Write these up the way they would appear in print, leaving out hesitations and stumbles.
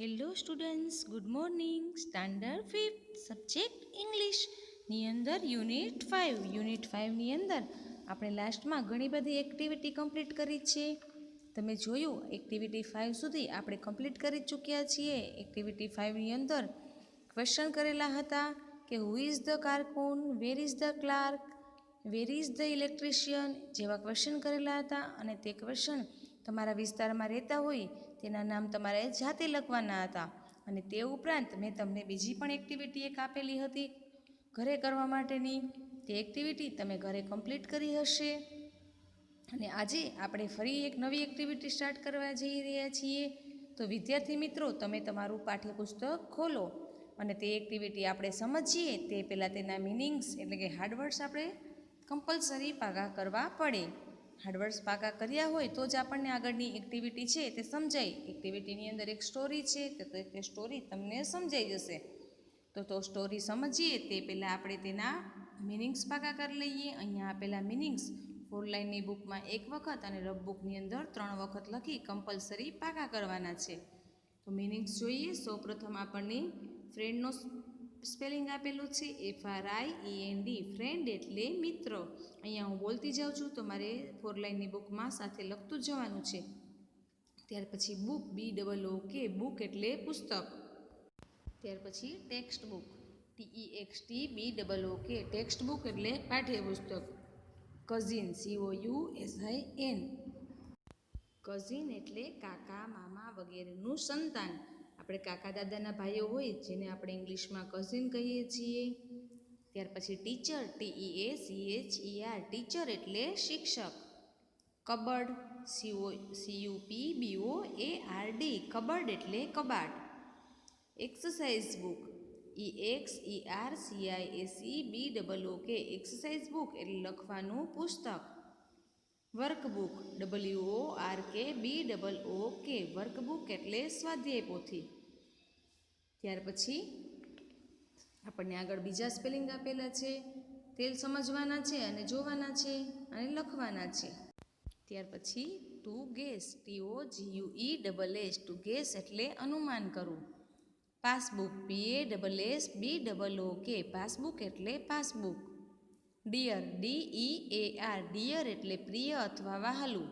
Hello students, good morning. Standard 5th subject ઇંગ્લિશની અંદર unit 5ની અંદર આપણે લાસ્ટમાં ઘણી બધી એક્ટિવિટી કમ્પ્લીટ કરી છે. તમે જોયું એક્ટિવિટી 5 સુધી આપણે કમ્પ્લીટ કરી ચૂક્યા છીએ. એક્ટિવિટી 5ની અંદર ક્વેશ્ચન કરેલા હતા કે હુ ઇઝ ધ કારકુન, where is the clerk, where is the electrician જેવા ક્વેશ્ચન કરેલા હતા. અને તે ક્વેશ્ચન તમારા વિસ્તારમાં રહેતા હોય તેના નામ તમારે જાતે લખવાના હતા. અને તે ઉપરાંત મેં તમને બીજી પણ એક્ટિવિટી એક આપેલી હતી ઘરે કરવા માટેની. તે એક્ટિવિટી તમે ઘરે કમ્પ્લીટ કરી હશે. અને આજે આપણે ફરી એક નવી એક્ટિવિટી સ્ટાર્ટ કરવા જઈ રહ્યા છીએ. તો વિદ્યાર્થી મિત્રો, તમે તમારું પાઠ્યપુસ્તક ખોલો અને તે એક્ટિવિટી આપણે સમજીએ તે પહેલાં તેના મિનિંગ્સ એટલે કે હાર્ડવર્ડ્સ આપણે કમ્પલસરી પાકા કરવા પડે. હાર્ડવર્ડ્સ પાકા કર્યા હોય તો જ આપણને આગળની એક્ટિવિટી છે તે સમજાય. એક્ટિવિટીની અંદર એક સ્ટોરી છે તો તે સ્ટોરી તમને સમજાઈ જશે. તો સ્ટોરી સમજીએ તે પહેલાં આપણે તેના મિનિંગ્સ પાકા કરી લઈએ. અહીંયા આપેલા મિનિંગ્સ 4 લાઇનની બુકમાં 1 વખત અને રફ બુકની અંદર 3 વખત લખી કમ્પલસરી પાકા કરવાના છે. તો મિનિંગ્સ જોઈએ. સૌપ્રથમ આપણને ફ્રેન્ડનો સ્પેલિંગ આપેલું છે FRIEND. ફ્રેન્ડ એટલે મિત્ર. અહીંયા હું બોલતી જાઉં છું તો મારે 4 લાઇનની બુકમાં સાથે લખતું જવાનું છે. ત્યાર પછી બુક BOOK. બુક એટલે પુસ્તક. ત્યાર પછી text book TEXT BOOK. Text book એટલે પાઠ્યપુસ્તક. Cousin COUSIN. કઝિન એટલે કાકા, મામા વગેરેનું સંતાન. આપણે કાકા દાદાના ભાઈઓ હોય જેને આપણે ઇંગ્લિશમાં કઝિન કહીએ છીએ. ત્યાર પછી ટીચર TEACHER. ટીચર એટલે શિક્ષક. Cupboard CUPBOARD. કબર્ડ એટલે કબાટ. Exercise book EXERCISEBOOK. Exercise book એટલે લખવાનું પુસ્તક. Workbook WORKBOOK. વર્કબુક એટલે સ્વાધ્યાય પોથી. ત્યાર પછી આપણને આગળ બીજા સ્પેલિંગ આપેલા છે તે સમજવાના છે અને જોવાના છે અને લખવાના છે. ત્યાર પછી to guess TOGUESS. To guess એટલે અનુમાન કરવું. Passbook PASSBOOK. પાસબુક એટલે પાસબુક. Dear DEAR. ડિયર એટલે પ્રિય અથવા વહાલું.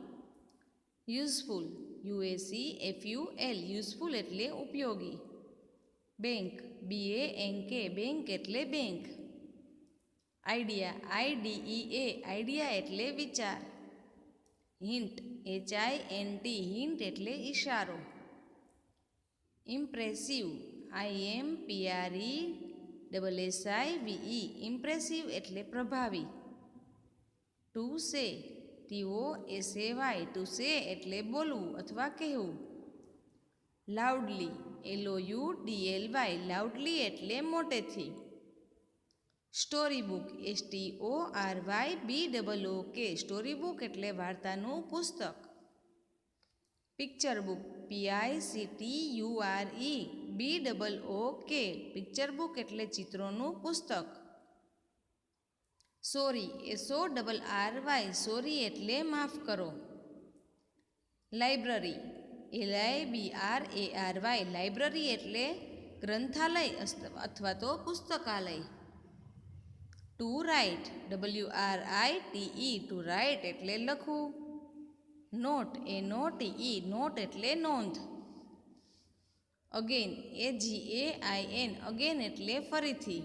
Useful USEFUL. યુઝફુલ એટલે ઉપયોગી. Bank BANK. બેંક એટલે બેંક. Idea IDEA. આઈડિયા એટલે વિચાર. Hint HINT. હિન્ટ એટલે ઈશારો. Impressive IMPRESSIVE. ઇમ્પ્રેસિવ એટલે પ્રભાવી. To say TOSAY. To say એટલે બોલવું અથવા કહેવું. Loudly LOUDLY. લાઉડલી એટલે મોટેથી. Story book STORYBOOK. Story book એટલે વાર્તાનું પુસ્તક. Picture book PICTUREBOOK. Picture book એટલે ચિત્રોનું પુસ્તક. Sorry SORRY. સોરી એટલે માફ કરો. Library LIBRARY. લાઇબ્રેરી એટલે ગ્રંથાલય અથવા તો પુસ્તકાલય. To write WRITE. To write એટલે લખવું. Not NOTE. નોટ એટલે નોંધ. Again AGAIN. અગેન એટલે ફરીથી.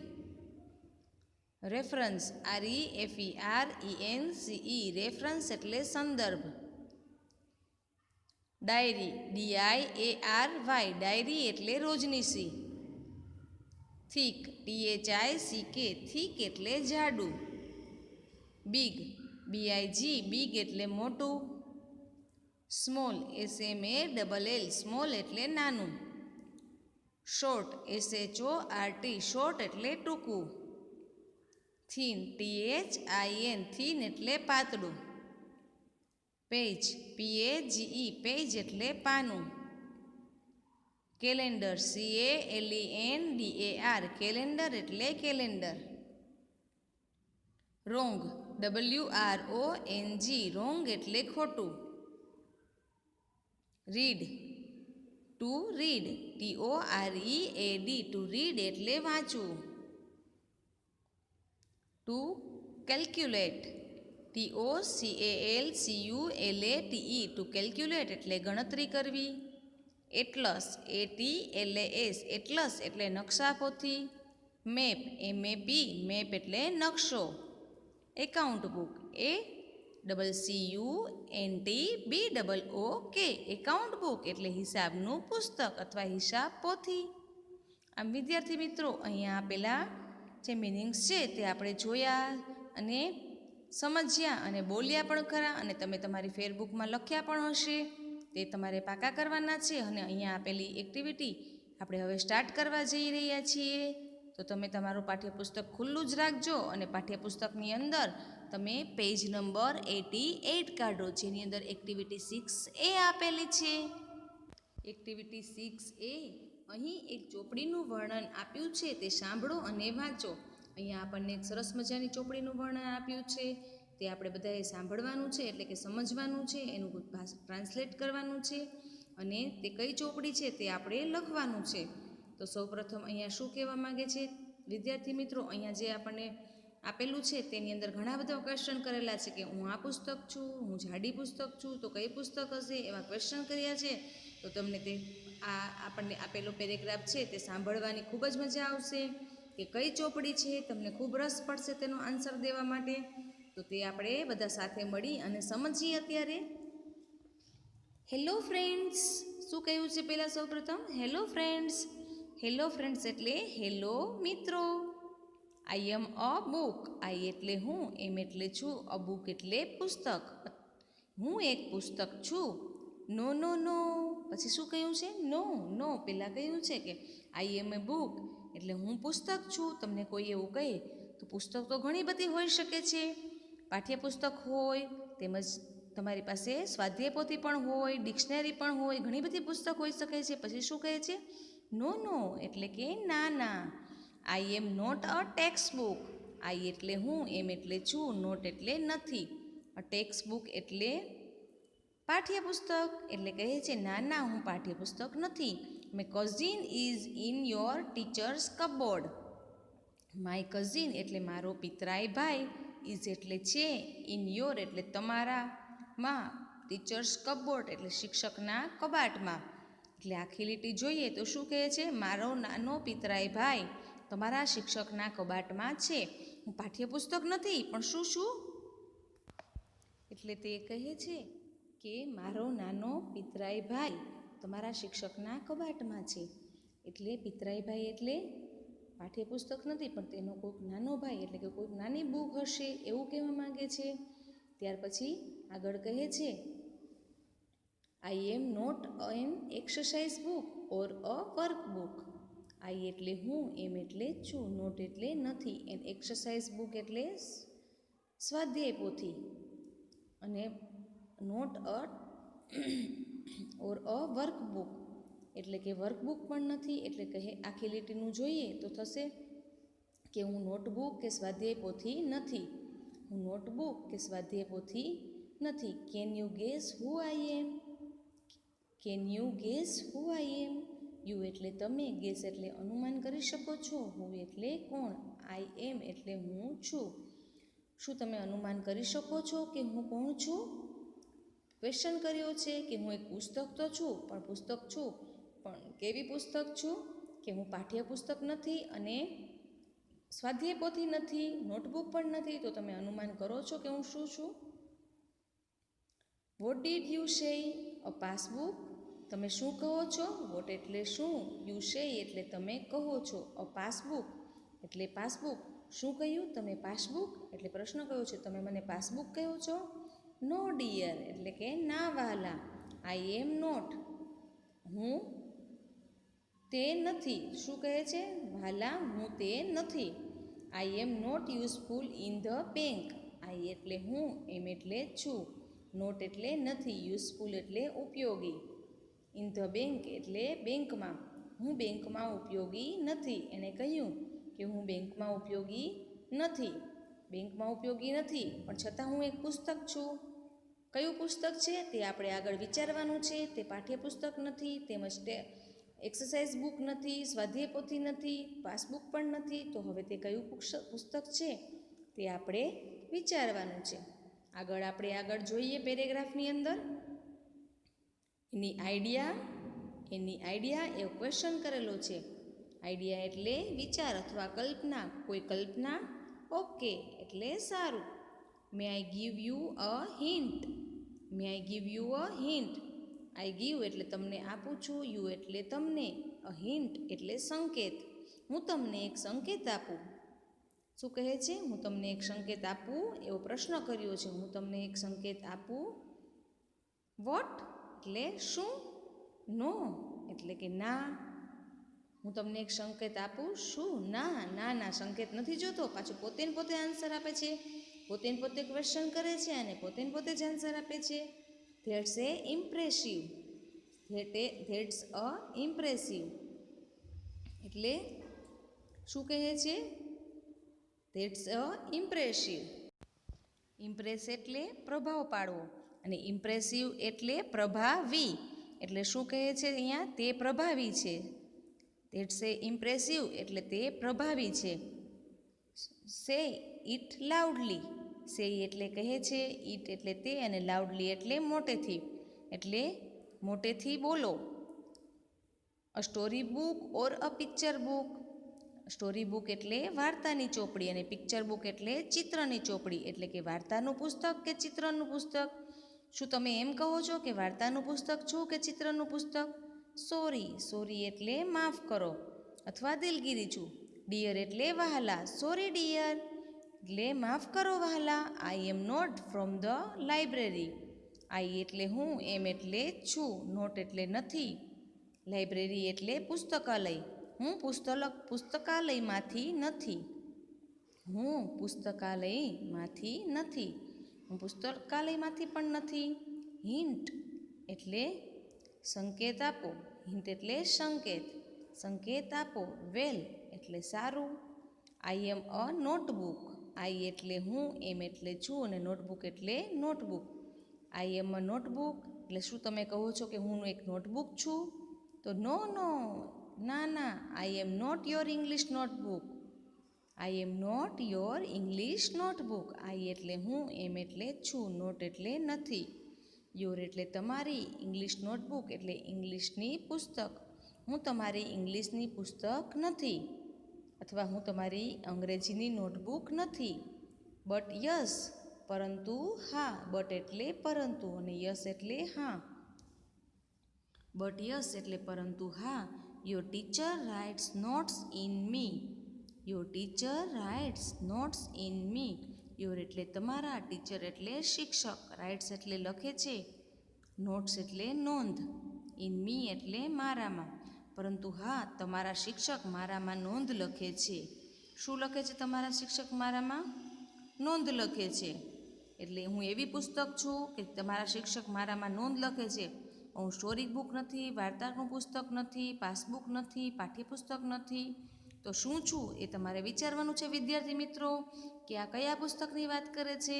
Reference REFERENCE. રેફરન્સ એટલે સંદર્ભ. Diary DIARY. ડાયરી એટલે રોજનીશી. Thick THICK. થીક એટલે જાડું. Big BIG. બિગ એટલે મોટું. Small SMALL. સ્મોલ એટલે નાનું. Short SHORT. શોર્ટ એટલે ટૂંકું. Thin THIN. થીન એટલે પાતળું. Page PAGE. પેજ એટલે પાનું. Calendar CALENDAR. કેલેન્ડર એટલે કેલેન્ડર. Wrong WRONG. રોંગ એટલે ખોટું. Read to read, TOREAD, to read એટલે વાંચવું. To calculate, TOCALCULATE, to calculate એટલે ગણતરી કરવી. એટલસ, ATLAS, એટલસ એટલે નકશાપોથી. મેપ, MAP, મેપ એટલે નકશો. Account book, ACCOUNTBOOK, account book એટલે હિસાબનું પુસ્તક અથવા હિસાબ પોથી. આમ વિદ્યાર્થી મિત્રો, અહીંયા આપેલા જે મિનિંગ્સ છે તે આપણે જોયા અને સમજ્યા અને બોલ્યા પણ ખરા, અને તમે તમારી ફેરબુકમાં લખ્યા પણ હશે. તે તમારે પાકા કરવાના છે. અને અહીંયા આપેલી એક્ટિવિટી આપણે હવે સ્ટાર્ટ કરવા જઈ રહ્યા છીએ. તો તમે તમારું પાઠ્યપુસ્તક ખુલ્લું જ રાખજો અને પાઠ્યપુસ્તકની અંદર તમે પેજ નંબર 88 કાઢો, જેની અંદર એક્ટિવિટી 6A આપેલી છે. એક્ટિવિટી 6A, અહીં એક ચોપડીનું વર્ણન આપ્યું છે, તે સાંભળો અને વાંચો. અહીંયા આપણને એક સરસ મજાની ચોપડીનું વર્ણન આપ્યું છે, તે આપણે બધાએ સાંભળવાનું છે, એટલે કે સમજવાનું છે, એનું ટ્રાન્સલેટ કરવાનું છે, અને તે કઈ ચોપડી છે તે આપણે લખવાનું છે. તો સૌપ્રથમ અહીંયા શું કહેવા માગે છે વિદ્યાર્થી મિત્રો, અહીંયા જે આપણને આપેલું છે તેની અંદર ઘણા બધા ક્વેશ્ચન કરેલા છે કે હું આ પુસ્તક છું, હું જાડી પુસ્તક છું, તો કઈ પુસ્તક હશે, એવા ક્વેશ્ચન કર્યા છે. તો તમને તે આપણને આપેલો પેરેગ્રાફ છે તે સાંભળવાની ખૂબ જ મજા આવશે કે કઈ ચોપડી છે, તમને ખૂબ રસ પડશે તેનો આન્સર દેવા માટે. તો તે આપણે બધા સાથે મળી અને સમજીએ અત્યારે. હેલો ફ્રેન્ડ્સ, શું કહ્યું છે પહેલાં સૌપ્રથમ? Hello friends. હેલો ફ્રેન્ડ્સ એટલે હેલો મિત્રો. આઈ એમ અ બુક, આઈ એટલે હું, એમ એટલે છું, અ બુક એટલે પુસ્તક, હું એક પુસ્તક છું. નો નો નો, પછી શું કહ્યું છે? નો નો, પહેલાં કહ્યું છે કે આઈ એમ એ બુક એટલે હું પુસ્તક છું. તમને કોઈ એવું કહે તો પુસ્તક તો ઘણી બધી હોઈ શકે છે. પાઠ્યપુસ્તક હોય, તેમજ તમારી પાસે સ્વાધ્યાય પોથી પણ હોય, ડિક્શનરી પણ હોય, ઘણી બધી પુસ્તક હોઈ શકે છે. પછી શું કહે છે? નો નો એટલે કે ના ના. I am not a textbook, I એટલે હું, એમ એટલે છું, નોટ એટલે નથી, અ ટેક્સ્ટ બુક એટલે પાઠ્યપુસ્તક, એટલે કહે છે ના ના હું પાઠ્યપુસ્તક નથી. My cousin is in your teachers cupboard, my cousin એટલે મારો પિતરાઈ ભાઈ, ઇઝ એટલે છે, ઇન યોર એટલે તમારા, માં, ટીચર્સ કપબોર્ડ એટલે શિક્ષકના કબાટમાં. એટલે આખી લીટી જોઈએ તો શું કહે છે? મારો નાનો પિતરાઈ ભાઈ તમારા શિક્ષકના કબાટમાં છે. હું પાઠ્યપુસ્તક નથી, પણ શું છું? એટલે તે કહે છે કે મારો નાનો પિતરાઈ ભાઈ તમારા શિક્ષકના કબાટમાં છે. એટલે પિતરાઈ ભાઈ એટલે પાઠ્યપુસ્તક નથી, પણ તેનો કોઈક નાનો ભાઈ એટલે કે કોઈક નાની બુક હશે, એવું કહેવા માંગે છે. ત્યાર પછી આગળ કહે છે I am not an exercise book or a work book. I એટલે હું, એમ એટલે છું, નોટ એટલે નથી, એન એક્સરસાઇઝ બુક એટલે સ્વાધ્યાય પોથી, અને note a or a work book એટલે કે વર્કબુક પણ નથી. એટલે કહે આખી લીટીનું જોઈએ તો થશે કે હું નોટબુક કે સ્વાધ્યાય પોથી નથી, હું નોટબુક કે સ્વાધ્યાય પોથી નથી. Can you guess who I am, can you guess who I am. You એટલે તમે, ગેસ એટલે અનુમાન કરી શકો છો, હુ એટલે કોણ, આઈ એમ એટલે હું છું. શું તમે અનુમાન કરી શકો છો કે હું કોણ છું? ક્વેશ્ચન કર્યો છે કે હું એક પુસ્તક તો છું, પણ પુસ્તક છું પણ કેવી પુસ્તક છું? કે હું પાઠ્યપુસ્તક નથી અને સ્વાધ્યાય પોથી નથી, નોટબુક પણ નથી. તો તમે અનુમાન કરો છો કે હું શું છું? What did you say? A passbook. તમે શું કહો છો? વોટ એટલે શું, યુ સે એટલે તમે કહો છો, અ પાસબુક એટલે પાસબુક. શું કહ્યું તમે? પાસબુક એટલે પ્રશ્ન કયો છે, તમે મને પાસબુક કહો છો? નો ડિયર એટલે કે ના વહાલા. આઈ એમ નોટ, હું તે નથી. શું કહે છે? વહાલા હું તે નથી. I am not useful in the bank. I એટલે હું, એમ એટલે છું, નોટ એટલે નથી, યુઝફુલ એટલે ઉપયોગી, ઇન ધ બેંક એટલે બેંકમાં, હું બેંકમાં ઉપયોગી નથી. એણે કહ્યું કે હું બેંકમાં ઉપયોગી નથી, બેંકમાં ઉપયોગી નથી, પણ છતાં હું એક પુસ્તક છું. કયું પુસ્તક છે તે આપણે આગળ વિચારવાનું છે. તે પાઠ્યપુસ્તક નથી, તેમજ એક્સરસાઇઝ બુક નથી, સ્વાધ્યાય પોથી નથી, પાસબુક પણ નથી. તો હવે તે કયું પુસ્તક છે તે આપણે વિચારવાનું છે. આગળ જોઈએ પેરેગ્રાફની અંદર એની આઈડિયા એવો ક્વેશ્ચન કરેલો છે. આઈડિયા એટલે વિચાર અથવા કલ્પના, કોઈ કલ્પના. ઓકે એટલે સારું. May I give you a hint. May I give you a hint. I give એટલે તમને આપું છું, યુ એટલે તમને, અ હિન્ટ એટલે સંકેત. હું તમને એક સંકેત આપું. શું કહે છે? હું તમને એક સંકેત આપું, એવો પ્રશ્ન કર્યો છે. હું તમને એક સંકેત આપું. વોટ એટલે શું? નો એટલે કે ના. હું તમને એક સંકેત આપું. શું? ના સંકેત નથી જોતો. પાછું પોતે આન્સર આપે છે. પોતે ક્વેશ્ચન કરે છે અને પોતે જ આન્સર આપે છે. That's A impressive. That's a impressive એટલે શું કહે છે? That's a impressive. ઇમ્પ્રેસ એટલે પ્રભાવ પાડવો અને ઇમ્પ્રેસિવ એટલે પ્રભાવી. એટલે શું કહે છે અહીંયા? તે પ્રભાવી છે. ધેટ્સ એ ઇમ્પ્રેસિવ એટલે તે પ્રભાવી છે. સે ઇટ લાઉડલી. સે એટલે કહે છે, ઇટ એટલે તે, અને લાઉડલી એટલે મોટેથી. એટલે મોટેથી બોલો. અ story book or a picture book. Story book એટલે વાર્તાની ચોપડી અને પિક્ચર બુક એટલે ચિત્રની ચોપડી. એટલે કે વાર્તાનું પુસ્તક કે ચિત્રનું પુસ્તક. શું તમે એમ કહો છો કે વાર્તાનું પુસ્તક છું કે ચિત્રનું પુસ્તક? સોરી એટલે માફ કરો અથવા દિલગીરી છું. ડિયર એટલે વહાલા. સોરી ડિયર એટલે માફ કરો વહાલા. I am not from the library. I એટલે હું, એમ એટલે છું, નોટ એટલે નથી, લાઇબ્રેરી એટલે પુસ્તકાલય. હું પુસ્તકાલયમાંથી નથી. હું પુસ્તકાલયમાંથી નથી. હું પુસ્તકાલયમાંથી પણ નથી. હિન્ટ એટલે સંકેત આપો. હિન્ટ એટલે સંકેત. સંકેત આપો. વેલ એટલે સારું. I M a notebook. I એટલે હું, એમ એટલે છું, અને નોટબુક એટલે notebook. I M a notebook એટલે શું તમે કહો છો કે હું એક નોટબુક છું? તો ના. I am not your English notebook. I am not your English notebook. I એટલે હું, એમ એટલે છું, નોટ એટલે નથી, યોર એટલે તમારી, ઇંગ્લિશ નોટબુક એટલે ઇંગ્લિશની પુસ્તક. હું તમારી ઇંગ્લિશની પુસ્તક નથી, અથવા હું તમારી અંગ્રેજીની નોટબુક નથી. બટ યસ પરંતુ હા. બટ એટલે પરંતુ અને યસ એટલે હા. બટ યસ એટલે પરંતુ હા. Your teacher writes notes in me. Your teacher writes notes in me. Your એટલે તમારા, ટીચર એટલે શિક્ષક, રાઇટ્સ એટલે લખે છે, નોટ્સ એટલે નોંધ, ઇન મી એટલે મારામાં. પરંતુ હા, તમારા શિક્ષક મારામાં નોંધ લખે છે. શું લખે છે તમારા શિક્ષક મારામાં? નોંધ લખે છે. એટલે હું એવી પુસ્તક છું કે તમારા શિક્ષક મારામાં નોંધ લખે છે. હું સ્ટોરી બુક નથી, વાર્તાનું પુસ્તક નથી, પાસબુક નથી, પાઠ્યપુસ્તક નથી. તો શું છું એ તમારે વિચારવાનું છે વિદ્યાર્થી મિત્રો, કે આ કયા પુસ્તકની વાત કરે છે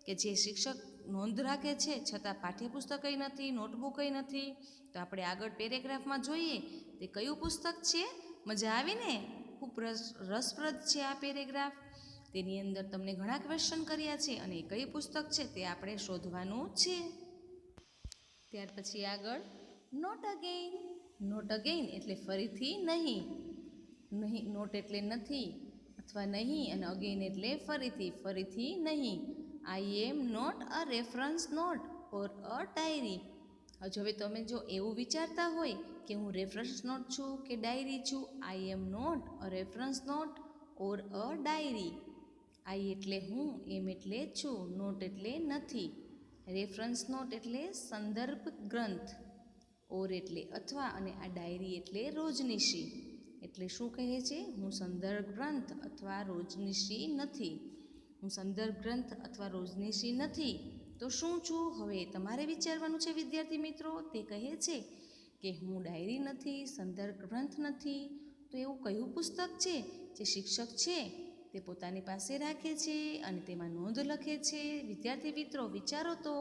કે જે શિક્ષક નોંધ રાખે છે છતાં પાઠ્યપુસ્તકય નથી, નોટબુકય નથી. તો આપણે આગળ પેરેગ્રાફમાં જોઈએ તે કયું પુસ્તક છે. મજા આવી ને? ખૂબ રસપ્રદ છે આ પેરેગ્રાફ. તેની અંદર તમને ઘણા ક્વેશ્ચન કર્યા છે અને કઈ પુસ્તક છે તે આપણે શોધવાનું છે. ત્યાર પછી આગળ નોટ અગેઇન. નોટ અગેઇન એટલે ફરીથી નહીં. નોટ એટલે નથી અથવા નહીં, અને અગેઇન એટલે ફરીથી નહીં. I am not a reference note or a diary. હવે તમે જો એવું વિચારતા હોય કે હું રેફરન્સ નોટ છું કે ડાયરી છું, I am not a reference note or a diary. I એટલે હું, એમ એટલે છું, નોટ એટલે નથી, રેફરન્સ નોટ એટલે સંદર્ભ ગ્રંથ, ઓર એટલે અથવા, અને આ ડાયરી એટલે રોજનીશી. એટલે શું કહે છે? હું સંદર્ભ ગ્રંથ અથવા રોજનીશી નથી. હું સંદર્ભ ગ્રંથ અથવા રોજનીશી નથી. તો શું છું? હવે તમારે વિચારવાનું છે વિદ્યાર્થી મિત્રો. તે કહે છે કે હું ડાયરી નથી, સંદર્ભ ગ્રંથ નથી. તો એવું કયું પુસ્તક છે જે શિક્ષક છે તે પોતાની પાસે રાખે છે અને તેમાં નોંધ લખે છે? વિદ્યાર્થી મિત્રો વિચારો તો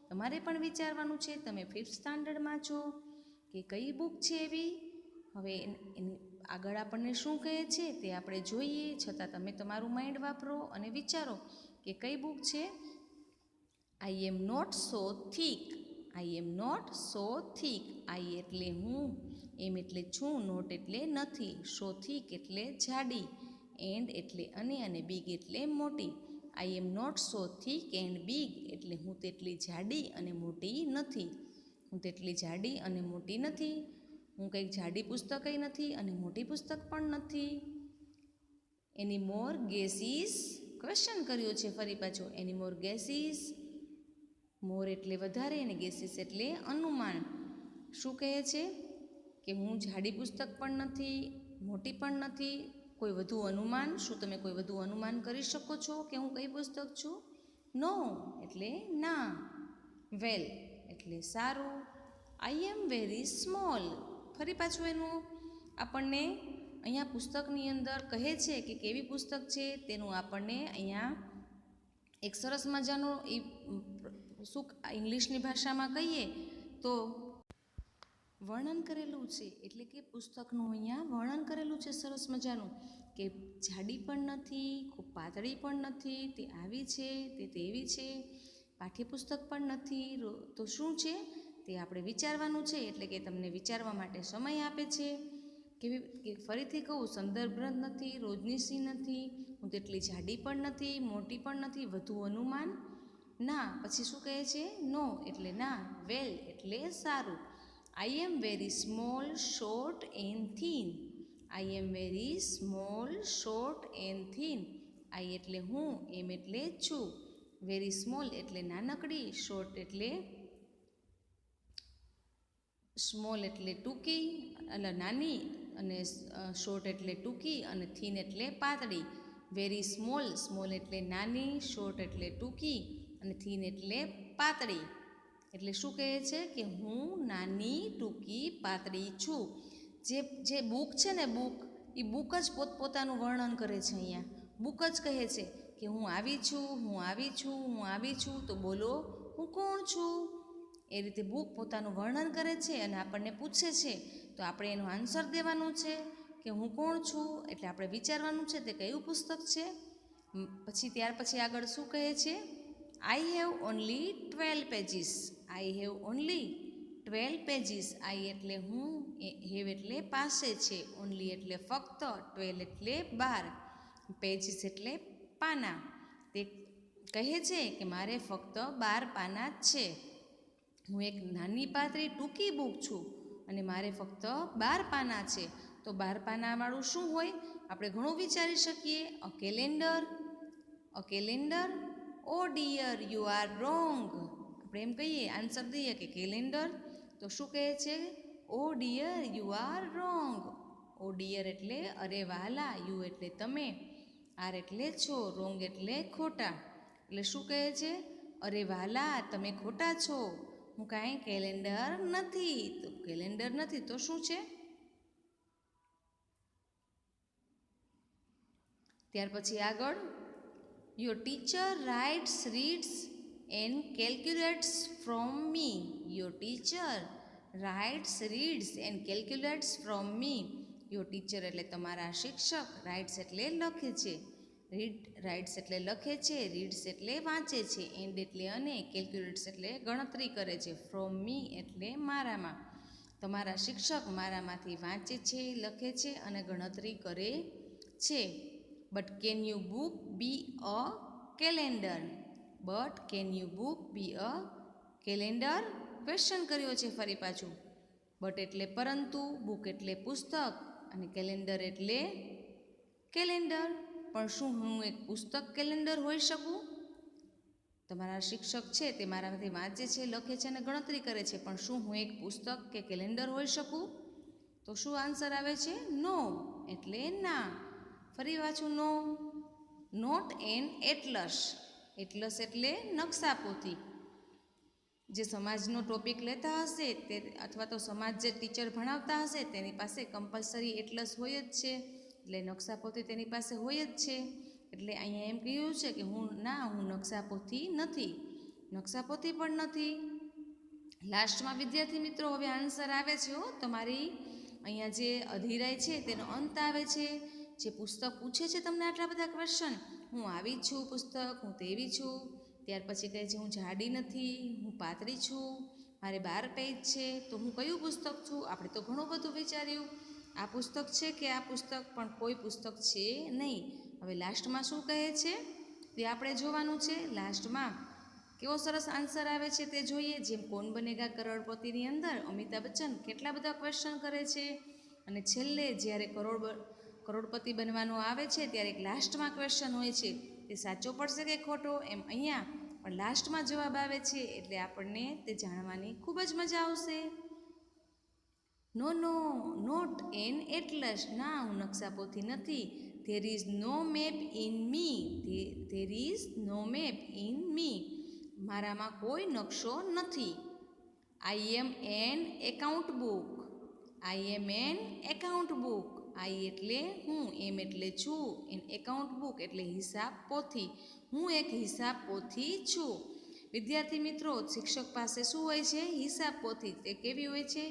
તમારે પણ વિચારવાનું છે. તમે 5th સ્ટાન્ડર્ડમાં છો કે કઈ બુક છે એવી. હવે એની આગળ આપણને શું કહે છે તે આપણે જોઈએ, છતાં તમે તમારું માઇન્ડ વાપરો અને વિચારો કે કઈ બુક છે. I am not so thick. I am not so thick. I એટલે હું, એમ એટલે છું, નોટ એટલે નથી, સો થીક એટલે જાડી, એન્ડ એટલે અને બિગ એટલે મોટી. I am not so thick and big એટલે હું તેટલી જાડી અને મોટી નથી. હું તેટલી જાડી અને મોટી નથી. હું કંઈક જાડી પુસ્તકય નથી અને મોટી પુસ્તક પણ નથી. એની મોર ગેસીસ, ક્વેશ્ચન કર્યો છે ફરી પાછો. એની મોર ગેસીસ, મોર એટલે વધારે અને ગેસીસ એટલે અનુમાન. શું કહે છે કે હું જાડી પુસ્તક પણ નથી, મોટી પણ નથી. કોઈ વધુ અનુમાન, શું તમે કોઈ વધુ અનુમાન કરી શકો છો કે હું કઈ પુસ્તક છું? નો એટલે ના. વેલ એટલે સારું. I am very small. ફરી પાછું એનું આપણને અહીંયા પુસ્તકની અંદર કહે છે કે કેવી પુસ્તક છે તેનું આપણને અહીંયા એક સરસ મજાનું શું ઇંગ્લિશની ભાષામાં કહીએ તો વર્ણન કરેલું છે. એટલે કે પુસ્તકનું અહીંયા વર્ણન કરેલું છે સરસ મજાનું, કે જાડી પણ નથી, ખૂબ પાતળી પણ નથી, તે આવી છે, તે તેવી છે, પાઠ્યપુસ્તક પણ નથી. તો શું છે તે આપણે વિચારવાનું છે. એટલે કે તમને વિચારવા માટે સમય આપે છે. કે ફરીથી કહું, સંદર્ભ ગ્રંથ નથી, રોજનીશી નથી, હું તેટલી જાડી પણ નથી, મોટી પણ નથી. વધુ અનુમાન ના. પછી શું કહે છે? નો એટલે ના. વેલ એટલે સારું. I am very small, short and thin. I am very small, short and thin. I એટલે હું, એમ એટલે છું, વેરી સ્મોલ એટલે નાનકડી, શોર્ટ એટલે સ્મોલ એટલે ટૂંકી, એટલે નાની, અને શોર્ટ એટલે ટૂંકી, અને થીન એટલે પાતળી. વેરી સ્મોલ, સ્મોલ એટલે નાની, શોર્ટ એટલે ટૂંકી, અને થીન એટલે પાતળી. એટલે શું કહે છે કે હું નાની, ટૂંકી, પાતળી છું. જે બુક છે ને, એ બુક જ પોતપોતાનું વર્ણન કરે છે. અહીંયા બુક જ કહે છે કે હું આવી છું, હું આવી છું, હું આવી છું. તો બોલો હું કોણ છું? એ રીતે બુક પોતાનું વર્ણન કરે છે અને આપણને પૂછે છે, તો આપણે એનો આન્સર દેવાનું છે કે હું કોણ છું. એટલે આપણે વિચારવાનું છે તે કયું પુસ્તક છે. પછી ત્યાર પછી આગળ શું કહે છે? I have only 12 pages. I have only 12 pages. I એટલે હું, હેવ એટલે પાસે છે, ઓનલી એટલે ફક્ત, 12 એટલે 12, પેજીસ એટલે પાના. તે કહે છે કે મારે ફક્ત 12 પાના જ છે. હું એક નાની પાતળી ટૂંકી બુક છું અને મારે ફક્ત 12 પાના છે. તો 12 પાનાવાળું શું હોય? આપણે ઘણું વિચારી શકીએ. A calendar. A calendar. Oh dear you are wrong. આપણે એમ કહીએ, આન્સર દઈએ કે કેલેન્ડર. તો શું કહે છે? Oh dear you are wrong. Oh dear એટલે અરે વહાલા, યુ એટલે તમે, આર એટલે છો, રોંગ એટલે ખોટા. એટલે શું કહે છે? અરે વહાલા, તમે ખોટા છો. હું કાંઈ કેલેન્ડર નથી. તો કેલેન્ડર નથી તો શું છે? ત્યાર પછી આગળ, your teacher writes, reads and calculates from me. Your teacher writes, reads and calculates from me. Your teacher એટલે તમારા શિક્ષક, રાઇટ્સ એટલે લખે છે, રાઇટ્સ એટલે લખે છે, રીડ્સ એટલે વાંચે છે, એન્ડ એટલે અને, કેલ્ક્યુલેટ્સ એટલે ગણતરી કરે છે, ફ્રોમ મી એટલે મારામાં. તમારા શિક્ષક મારામાંથી વાંચે છે, લખે છે અને ગણતરી કરે છે. But can you book be a calendar? But can you book be a calendar? Question કર્યો છે ફરી પાછું. બટ એટલે પરંતુ, બુક એટલે પુસ્તક, અને કેલેન્ડર એટલે કેલેન્ડર. પણ શું હું એક પુસ્તક કેલેન્ડર હોઈ શકું? તમારા શિક્ષક છે તે મારામાંથી વાંચે છે, લખે છે અને ગણતરી કરે છે, પણ શું હું એક પુસ્તક કે કેલેન્ડર હોઈ શકું? તો શું આન્સર આવે છે? નો એટલે ના. ફરી પાછું નો. Not N એટલસ. એટલસ એટલે નકશાપોથી. જે સમાજનો ટોપિક લેતા હશે તે, અથવા તો સમાજ જે ટીચર ભણાવતા હશે તેની પાસે કમ્પલસરી એટલસ હોય જ છે. એટલે નકશાપોથી તેની પાસે હોય જ છે. એટલે અહીંયા એમ કહ્યું છે કે હું નકશાપોથી નથી. નકશાપોથી પણ નથી. લાસ્ટમાં વિદ્યાર્થી મિત્રો હવે આન્સર આવે છે હો તમારી. અહીંયા જે અધીરાય છે તેનો અંત આવે છે. જે પુસ્તક પૂછે છે તમને આટલા બધા ક્વેશ્ચન, હું આવી જ છું પુસ્તક, હું તેવી છું. ત્યાર પછી કહે છે હું જાડી નથી, હું પાતળી છું, મારે 12 પેજ છે, તો હું કયું પુસ્તક છું? આપણે તો ઘણું બધું વિચાર્યું, આ પુસ્તક છે કે આ પુસ્તક, પણ કોઈ પુસ્તક છે નહીં. હવે લાસ્ટમાં શું કહે છે તે આપણે જોવાનું છે. લાસ્ટમાં કેવો સરસ આન્સર આવે છે તે જોઈએ. જેમ કોણ બનેગા કરોડપતિની અંદર અમિતાભ બચ્ચન કેટલા બધા ક્વેશ્ચન કરે છે, અને છેલ્લે જ્યારે કરોડપતિ બનવાનું આવે છે ત્યારે એક લાસ્ટમાં ક્વેશ્ચન હોય છે, તે સાચો પડશે કે ખોટો, એમ અહીંયા પણ લાસ્ટમાં જવાબ આવે છે, એટલે આપણને તે જાણવાની ખૂબ જ મજા આવશે. નો નો નોટ એન એટલસ, ના હું નકશાપોથી નથી. There is no map in me, there is no map in me, મારામાં કોઈ નકશો નથી. I am an account book, I am an account book, I એટલે હું, એમ એટલે છું, એન એકાઉન્ટ બુક એટલે હિસાબ પોથી, હું એક હિસાબ પોથી છું. વિદ્યાર્થી મિત્રો, શિક્ષક પાસે શું હોય છે? હિસાબ પોથી. તે કેવી હોય છે?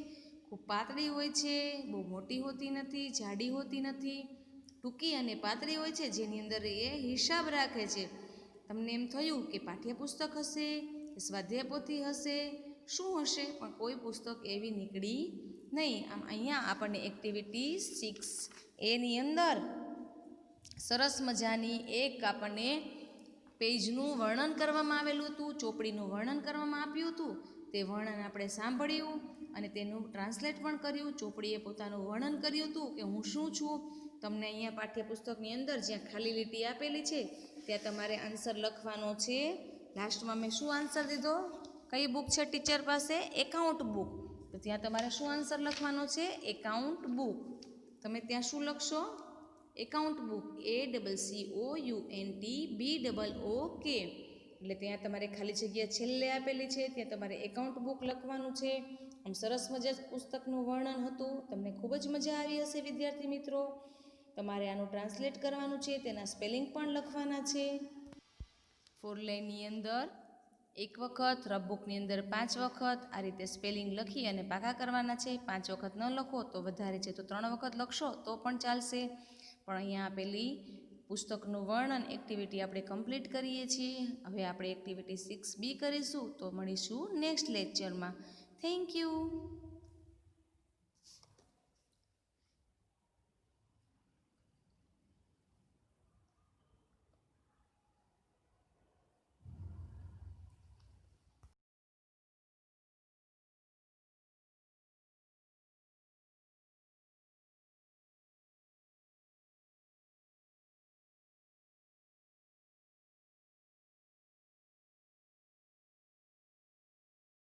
ખૂબ પાતળી હોય છે, બહુ મોટી હોતી નથી, જાડી હોતી નથી, ટૂંકી અને પાતળી હોય છે, જેની અંદર એ હિસાબ રાખે છે. તમને એમ થયું કે પાઠ્યપુસ્તક હશે કે સ્વાધ્યાય પોથી હશે, શું હશે? પણ કોઈ પુસ્તક એવી નીકળી નહીં. આમ અહીંયા આપણને એક્ટિવિટી 6A ની અંદર સરસ મજાની એક આપણને પેજનું વર્ણન કરવામાં આવેલું હતું, ચોપડીનું વર્ણન કરવામાં આપ્યું હતું. તે વર્ણન આપણે સાંભળ્યું અને તેનું ટ્રાન્સલેટ પણ કર્યું. ચોપડીએ પોતાનું વર્ણન કર્યું હતું કે હું શું છું. તમને અહીંયા પાઠ્યપુસ્તકની અંદર જ્યાં ખાલી લીટી આપેલી છે ત્યાં તમારે આન્સર લખવાનો છે. લાસ્ટમાં મેં શું આન્સર દીધો? કઈ બુક છે ટીચર પાસે? Account book. તો ત્યાં તમારે શું આન્સર લખવાનો છે? Account book. તમે ત્યાં શું લખશો? Account book, ACCOUNT BOOK. એટલે ત્યાં તમારે ખાલી જગ્યા છેલ્લે આપેલી છે ત્યાં તમારે એકાઉન્ટ બુક લખવાનું છે. આમ સરસ મજા પુસ્તકનું વર્ણન હતું. તમને ખૂબ જ મજા આવી હશે વિદ્યાર્થી મિત્રો. તમારે આનું ટ્રાન્સલેટ કરવાનું છે, તેના સ્પેલિંગ પણ લખવાના છે. 4 લાઇનની અંદર 1 વખત, રફબુકની અંદર 5 વખત આ રીતે સ્પેલિંગ લખી અને પાકા કરવાના છે. 5 વખત ન લખો તો વધારે છે, તો 3 વખત લખશો તો પણ ચાલશે. પણ અહીંયા આપેલી પુસ્તકનું વર્ણન એક્ટિવિટી આપણે કમ્પ્લીટ કરીએ છીએ. હવે આપણે એક્ટિવિટી 6B કરીશું. તો મળીશું નેક્સ્ટ લેક્ચરમાં. Thank you.